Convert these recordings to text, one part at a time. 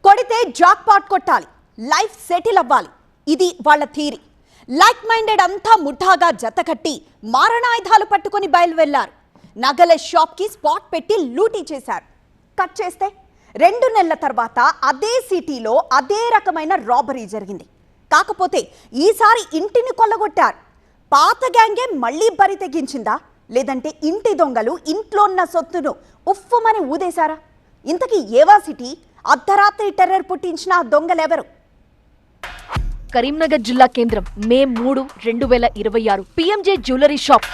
కొడితే Jack pot కొట్టాలి, life settle అవ్వాలి. ఇది వాళ్ళ థీరీ. లైక్ మైండెడ్ అంతా ముఠాగా జతకట్టి మారణాయుధాలు పట్టుకొని బయలువెళ్లారు. నగల షాప్కి స్పాట్ పెట్టి లూటీ చేశారు. కట్ చేస్తే 2 నెలల తర్వాత అదే సిటీలో అదే రకమైన రాబరీ జరిగింది. కాకపోతే ఈసారి ఇంటిని కొల్లగొట్టారు. పాత గ్యాంగే మళ్లీ బరి తెగించిందా, లేదంటే ఇంటి దొంగలు ఇంట్లో ఉన్న సొత్తును ఉఫ్ఫమని ఊదేశారా? ఇంతకీ ఏవా సిటీ, అర్ధరాత్రి టెర్రర్ పుట్టించిన దొంగలెవరు? కరీంనగర్ జిల్లా కేంద్రం మే 3, 2026 పిఎంజే జ్యువెలరీ షాప్.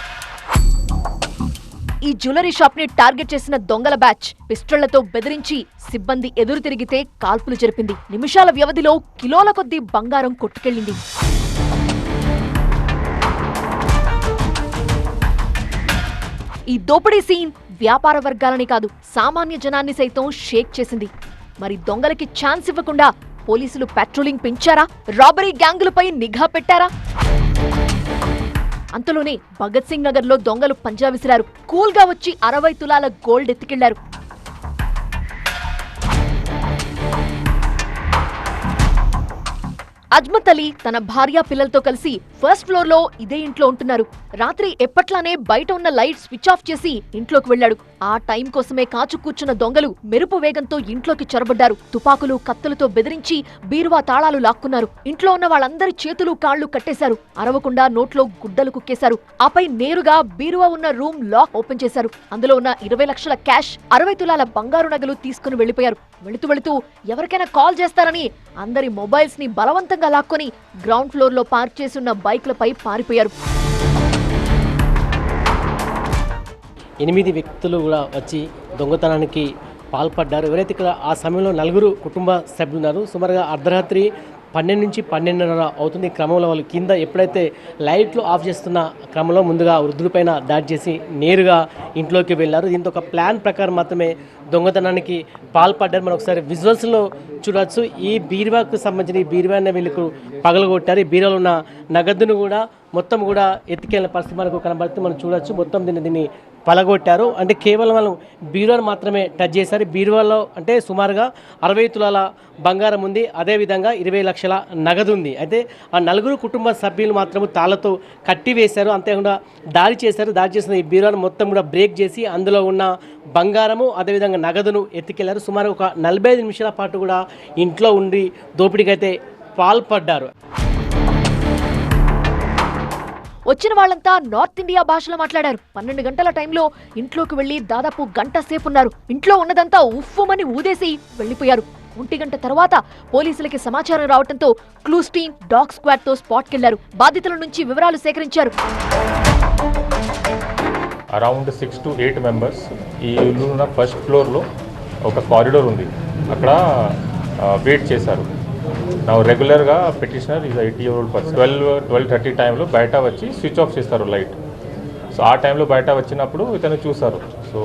ఈ జ్యువెలరీ షాప్ ని టార్గెట్ చేసిన దొంగల బ్యాచ్ పిస్టళ్లతో బెదిరించి సిబ్బంది ఎదురు తిరిగితే కాల్పులు జరిపింది. నిమిషాల వ్యవధిలో కిలోల కొద్దీ బంగారం కొట్టుకెళ్లింది. ఈ దోపిడీ సీన్ వ్యాపార వర్గాలని కాదు, సామాన్య జనాన్ని సైతం షేక్ చేసింది. మరి దొంగలకి ఛాన్స్ ఇవ్వకుండా పోలీసులు పెట్రోలింగ్ పెంచారా? రాబరీ గ్యాంగులపై నిఘా పెట్టారా? అంతలోనే భగత్ సింగ్ నగర్ లో దొంగలు పంజా విసిరారు. కూల్ గా వచ్చి 60 తులాల గోల్డ్ ఎత్తుకెళ్లారు. అజ్మత్ అలీ తన భార్య పిల్లలతో కలిసి ఫస్ట్ ఫ్లోర్ లో ఇదే ఇంట్లో ఉంటున్నారు. రాత్రి ఎప్పట్లానే బయట ఉన్న లైట్ స్విచ్ ఆఫ్ చేసి ఇంట్లోకి వెళ్లాడు. ఆ టైం కోసమే కాచు కూర్చున్న దొంగలు మెరుపు వేగంతో ఇంట్లోకి చొరబడ్డారు. తుపాకులు, కత్తులతో బెదిరించి బీరువా తాళాలు లాక్కున్నారు. ఇంట్లో ఉన్న వాళ్ళందరి చేతులు కాళ్లు కట్టేశారు. అరవకుండా నోట్లో గుడ్డలు కుక్కేశారు. ఆపై నేరుగా బీరువా ఉన్న రూమ్ లాక్ ఓపెన్ చేశారు. అందులో ఉన్న 20 లక్షల క్యాష్, 60 తులాల బంగారు నగలు తీసుకుని వెళ్లిపోయారు. వెళుతూ ఎవరికైనా కాల్ చేస్తారని అందరి మొబైల్స్ ని బలవంతంగా లాక్కొని గ్రౌండ్ ఫ్లోర్ లో పార్క్ చేసున్న బైక్లపై పారిపోయారు. 8 వ్యక్తులు కూడా వచ్చి దొంగతనానికి పాల్పడ్డారు. ఎవరైతే ఇక్కడ ఆ సమయంలో 4 కుటుంబ సభ్యులు ఉన్నారు. సుమారుగా అర్ధరాత్రి 12 నుంచి 12:30 అవుతుంది. క్రమంలో వాళ్ళు కింద ఎప్పుడైతే లైట్లు ఆఫ్ చేస్తున్న క్రమంలో ముందుగా వృద్ధులపైన దాడి చేసి నేరుగా ఇంట్లోకి వెళ్ళారు. దీంతో ఒక ప్లాన్ ప్రకారం మాత్రమే దొంగతనానికి పాల్పడ్డారు. మనం ఒకసారి విజువల్స్లో చూడవచ్చు. ఈ బీరువాకు సంబంధించిన ఈ బీరువాన్ని వీళ్ళకు పగలగొట్టారు. ఈ బీరువాలో ఉన్న నగదును కూడా మొత్తం కూడా ఎత్తుకెళ్ళిన పరిస్థితి మనకు కనబడుతుంది. మనం చూడవచ్చు మొత్తం దీన్ని పలగొట్టారు. అంటే కేవలం వాళ్ళు బీరువాను మాత్రమే టచ్ చేశారు. బీరువాలో అంటే సుమారుగా 60 తులాల బంగారం ఉంది. అదేవిధంగా 20 లక్షల నగదు ఉంది. అయితే ఆ 4 కుటుంబ సభ్యులు మాత్రము తాళ్లతో కట్టివేశారు. అంతేకాకుండా దాడి చేశారు. దాడి చేసిన ఈ బీరువాను మొత్తం కూడా బ్రేక్ చేసి అందులో ఉన్న బంగారము అదేవిధంగా నగదును ఎత్తుకెళ్లారు. సుమారు ఒక 45 నిమిషాల పాటు కూడా ఇంట్లో ఉండి దోపిడీకి అయితే పాల్పడ్డారు. వచ్చిన వాళ్లంతా నార్త్ ఇండియా భాషలో మాట్లాడారు. 12 గంటల టైంలో ఇంట్లోకి వెళ్లి దాదాపు గంట సేపు ఉన్నారు. ఇంట్లో ఉన్నదంతా ఉఫ్ఫమని ఊదేసి వెళ్లిపోయారు. 1 గంట తర్వాత పోలీసులకి సమాచారం రావడంతో క్లూస్ టీమ్, డాగ్ స్క్వాడ్ తో స్పాట్ కెళ్లారు. బాధితుల నుంచి వివరాలు సేకరించారు. అరౌండ్ 6 to 8 మెంబర్స్ ఈ ఇల్లు ఉన్న ఫస్ట్ ఫ్లోర్లో ఒక కారిడోర్ ఉంది, అక్కడ వెయిట్ చేశారు. నా రెగ్యులర్గా పిటిషనర్ ఈజ్ 80-year-old పర్సన్. 12:30 టైంలో బయట వచ్చి స్విచ్ ఆఫ్ చేస్తారు లైట్. సో ఆ టైంలో బయట వచ్చినప్పుడు ఇతను చూశారు. సో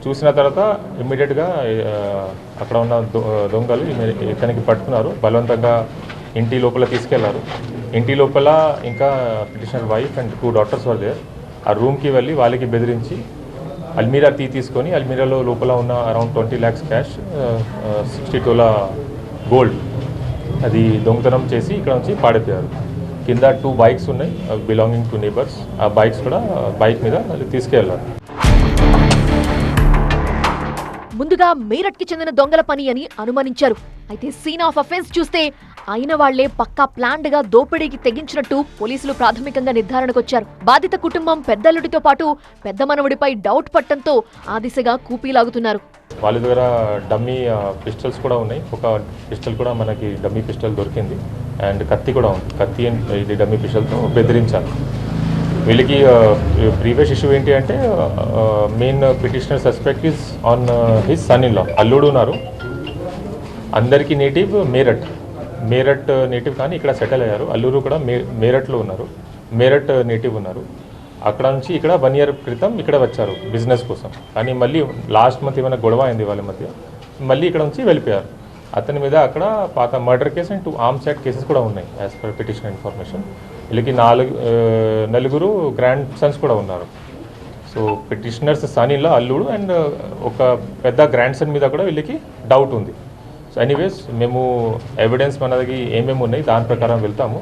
చూసిన తర్వాత ఇమ్మీడియట్గా అక్కడ ఉన్న దొంగలు ఇతనికి పట్టుకున్నారు. బలవంతంగా ఇంటి లోపల తీసుకెళ్లారు. ఇంటి లోపల ఇంకా petitioner wife and 2 daughters were there. ఆ రూమ్కి వెళ్ళి వాళ్ళకి బెదిరించి అల్మీరా తీసుకొని అల్మీరాలో లోపల ఉన్న అరౌండ్ 20 lakhs క్యాష్, 60 తులా గోల్డ్ అది దొంగతనం చేసి ఇక్కడ నుంచి పాడిపోయారు. కింద 2 బైక్స్ ఉన్నాయి, బిలాంగింగ్ టు నేబర్స్. ఆ బైక్స్ కూడా బైక్ మీద తీసుకెళ్లారు. ముందుగా మీరట్కి చెందిన దొంగల పని అని అనుమానించారు. అయితే సీన్ ఆఫ్ అఫెన్స్ చూస్తే అయిన వాళ్లే పక్కా ప్లాన్డ్ గా దోపిడీకి తెగించినట్టు పోలీసులు ప్రాథమికంగా నిర్ధారణకొచ్చారు. బాధిత కుటుంబం పెద్దల్లుడితో పాటు పెద్ద మనవడిపై డౌట్ పట్టడంతో ఆ దిశగా కూపీలాగుతున్నారు. వాళ్ళ దగ్గర డమ్మీ పిస్టల్స్ కూడా ఉన్నాయి. ఒక పిస్టల్ కూడా మనకి డమ్మీ పిస్టల్ దొరికింది అండ్ కత్తి కూడా ఉంది. కత్తి ఇది డమ్మీ పిస్టల్తో బెదిరించారు. వీళ్ళకి ప్రీవియస్ ఇష్యూ ఏంటి అంటే main petitioner suspect is on his son in law. అల్లుడు ఉన్నారు. అందరికీ నేటివ్ మేరట్ నేటివ్, కానీ ఇక్కడ సెటిల్ అయ్యారు. అల్లుడు కూడా మేరట్లో ఉన్నారు. మేరట్ నేటివ్ ఉన్నారు. అక్కడ నుంచి ఇక్కడ 1 year క్రితం ఇక్కడ వచ్చారు బిజినెస్ కోసం. కానీ మళ్ళీ లాస్ట్ మంత్ ఏమైనా గొడవ అయింది వాళ్ళ మధ్య, మళ్ళీ ఇక్కడ నుంచి వెళ్ళిపోయారు. అతని మీద అక్కడ పాత murder case and 2 arms act cases కూడా ఉన్నాయి యాజ్ పర్ పిటిషన్ ఇన్ఫర్మేషన్. వీళ్ళకి 4 గ్రాండ్ సన్స్ కూడా ఉన్నారు. So petitioner's son in law అల్లుడు అండ్ ఒక పెద్ద గ్రాండ్ సన్ మీద కూడా వీళ్ళకి డౌట్ ఉంది. సో ఎనీవేస్ మేము ఎవిడెన్స్ మనకి ఏమేమి ఉన్నాయి దాని ప్రకారం వెళ్తాము.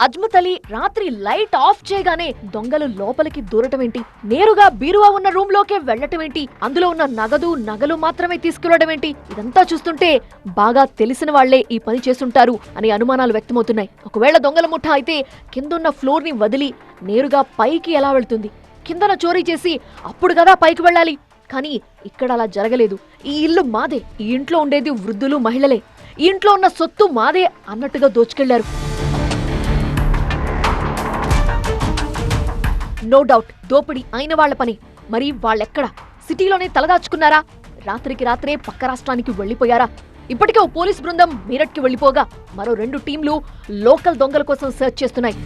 అజ్మత్ అలీ రాత్రి లైట్ ఆఫ్ చేయగానే దొంగలు లోపలికి దూరటమేంటి, నేరుగా బీరువా ఉన్న రూమ్ లోకే వెళ్లటమేంటి, అందులో ఉన్న నగలు మాత్రమే తీసుకురావడమేంటి, ఇదంతా చూస్తుంటే బాగా తెలిసిన వాళ్లే ఈ పని చేస్తుంటారు అనే అనుమానాలు వ్యక్తమవుతున్నాయి. ఒకవేళ దొంగల ముఠా అయితే కిందున్న ఫ్లోర్ ని వదిలి నేరుగా పైకి ఎలా వెళ్తుంది? కిందన చోరీ చేసి అప్పుడు కదా పైకి వెళ్ళాలి. కానీ ఇక్కడ అలా జరగలేదు. ఈ ఇల్లు మాదే, ఈ ఇంట్లో ఉండేది వృద్ధులు, మహిళలే, ఈ ఇంట్లో ఉన్న సొత్తు మాదే అన్నట్టుగా దోచుకెళ్లారు. నో డౌట్ దోపిడీ అయిన వాళ్ల పని. మరి వాళ్ళెక్కడ? సిటీలోనే తలదాచుకున్నారా? రాత్రికి రాత్రే పక్క రాష్ట్రానికి వెళ్లిపోయారా? ఇప్పటికే ఓ పోలీస్ బృందం మీరట్కి వెళ్లిపోగా మరో 2 టీంలు లోకల్ దొంగల కోసం సెర్చ్ చేస్తున్నాయి.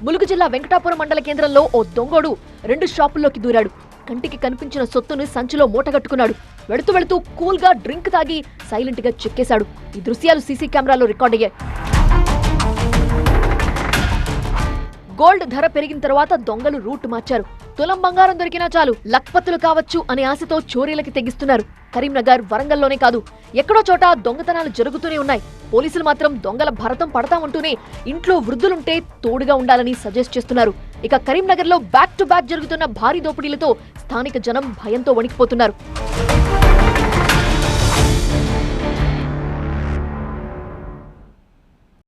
ములుగు జిల్లా వెంకటాపురం మండల కేంద్రంలో ఓ దొంగోడు 2 షాపుల్లోకి దూరాడు. కంటికి కనిపించిన సొత్తుని సంచిలో మూటగట్టుకున్నాడు. వెళుతూ కూల్ గా డ్రింక్ తాగి సైలెంట్ గా చెక్కేశాడు. ఈ దృశ్యాలు సీసీ కెమెరాలో రికార్డ్ అయ్యాయి. గోల్డ్ ధర పెరిగిన తర్వాత దొంగలు రూట్ మార్చారు. తులం బంగారం దొరికినా చాలు లక్పత్తులు కావచ్చు అనే ఆశతో చోరీలకి తెగిస్తున్నారు. కరీంనగర్, వరంగల్లోనే కాదు ఎక్కడో చోట దొంగతనాలు జరుగుతూనే ఉన్నాయి. పోలీసులు మాత్రం దొంగల భరతం పడతామంటూనే ఇంట్లో వృద్ధులుంటే తోడుగా ఉండాలని సజెస్ట్ చేస్తున్నారు. ఇక కరీంనగర్లో బ్యాక్ టు బ్యాక్ జరుగుతున్న భారీ దోపిడీలతో స్థానిక జనం భయంతో వణికిపోతున్నారు.